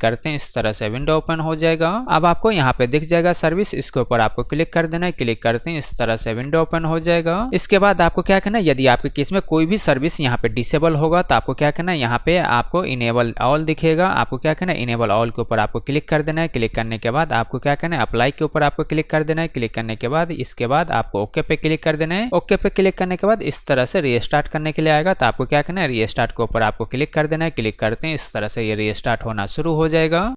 करते हैं इस तरह से विंडो ओपन हो जाएगा। अब आपको यहाँ पे दिख जाएगा सर्विस, इसके ऊपर आपको क्लिक कर देना है। क्लिक करते हैं इस तरह से विंडो ओपन हो जाएगा। इसके बाद आपको क्या करना है, यदि आपके केस में कोई भी सर्विस यहाँ पे डिसेबल होगा तो आपको क्या करना है, यहाँ पे आपको इनेबल ऑल दिखेगा। आपको क्या करना है, इनेबल ऑल के ऊपर आपको क्लिक कर देना है। क्लिक करने के बाद आपको क्या करना है, अप्लाई के ऊपर आपको क्लिक कर देना है। क्लिक करने के बाद इसके बाद आपको ओके पे क्लिक कर देना है। ओके पे क्लिक करने के बाद इस तरह से रीस्टार्ट करने के लिए आएगा तो आपको क्या करना है, रीस्टार्ट के ऊपर आपको क्लिक कर देना है। क्लिक करते हैं इस तरह से ये रीस्टार्ट होना शुरू हो जाएगा।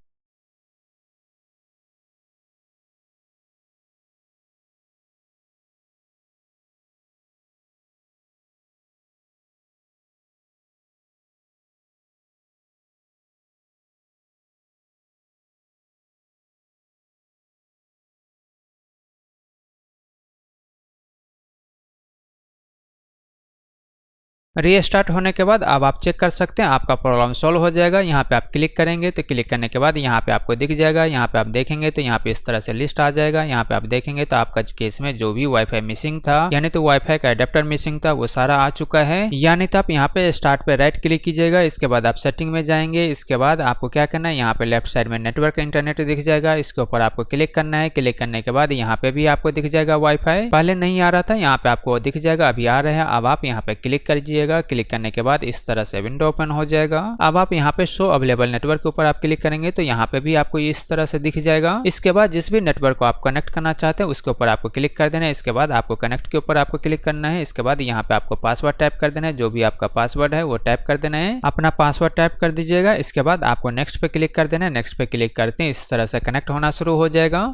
रीस्टार्ट होने के बाद अब आप चेक कर सकते हैं आपका प्रॉब्लम सॉल्व हो जाएगा। यहाँ पे आप क्लिक करेंगे तो क्लिक करने के बाद यहाँ पे आपको दिख जाएगा। यहाँ पे आप देखेंगे तो यहाँ पे इस तरह से लिस्ट आ जाएगा। यहाँ पे आप देखेंगे तो आपका केस में जो भी वाईफाई मिसिंग था, यानी तो वाईफाई का एडेप्टर मिसिंग था, वो सारा आ चुका है। यानी तो आप यहाँ पे स्टार्ट पे राइट क्लिक कीजिएगा। इसके बाद आप सेटिंग में जाएंगे। इसके बाद आपको क्या करना है, यहाँ पे लेफ्ट साइड में नेटवर्क इंटरनेट दिख जाएगा, इसके ऊपर आपको क्लिक करना है। क्लिक करने के बाद यहाँ पे भी आपको दिख जाएगा वाईफाई, पहले नहीं आ रहा था, यहाँ पे आपको दिख जाएगा, अभी आ रहा है। अब आप यहाँ पे क्लिक करिएगा। क्लिक करने के बाद इस तरह से विंडो ओपन हो जाएगा। अब आप यहाँ पे शो अवेलेबल नेटवर्क के ऊपर आप क्लिक करेंगे तो यहाँ पे भी आपको इस तरह से दिख जाएगा। इसके बाद जिस भी नेटवर्क को आप कनेक्ट करना चाहते हैं उसके ऊपर आपको क्लिक कर देना है। इसके बाद आपको कनेक्ट के ऊपर आपको क्लिक करना है। इसके बाद यहाँ पे आपको पासवर्ड टाइप कर देना है, जो भी आपका पासवर्ड है वो टाइप कर देना है, अपना पासवर्ड टाइप कर दीजिएगा। इसके बाद आपको नेक्स्ट पे क्लिक कर देना है। नेक्स्ट पे क्लिक करते हैं इस तरह से कनेक्ट होना शुरू हो जाएगा।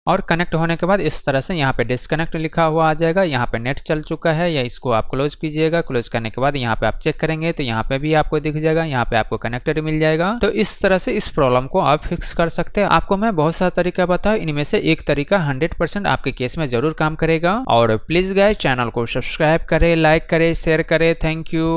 और कनेक्ट होने के बाद इस तरह से यहाँ पे डिस्कनेक्ट लिखा हुआ आ जाएगा। यहाँ पे नेट चल चुका है, या इसको आप क्लोज कीजिएगा। क्लोज करने के बाद यहाँ पे आप चेक करेंगे तो यहाँ पे भी आपको दिख जाएगा, यहाँ पे आपको कनेक्टेड मिल जाएगा। तो इस तरह से इस प्रॉब्लम को आप फिक्स कर सकते हैं। आपको मैं बहुत सारा तरीका बताऊँ, इनमें से एक तरीका 100% आपके केस में जरूर काम करेगा। और प्लीज गाइस चैनल को सब्सक्राइब करें, लाइक करें, शेयर करें। Thank you.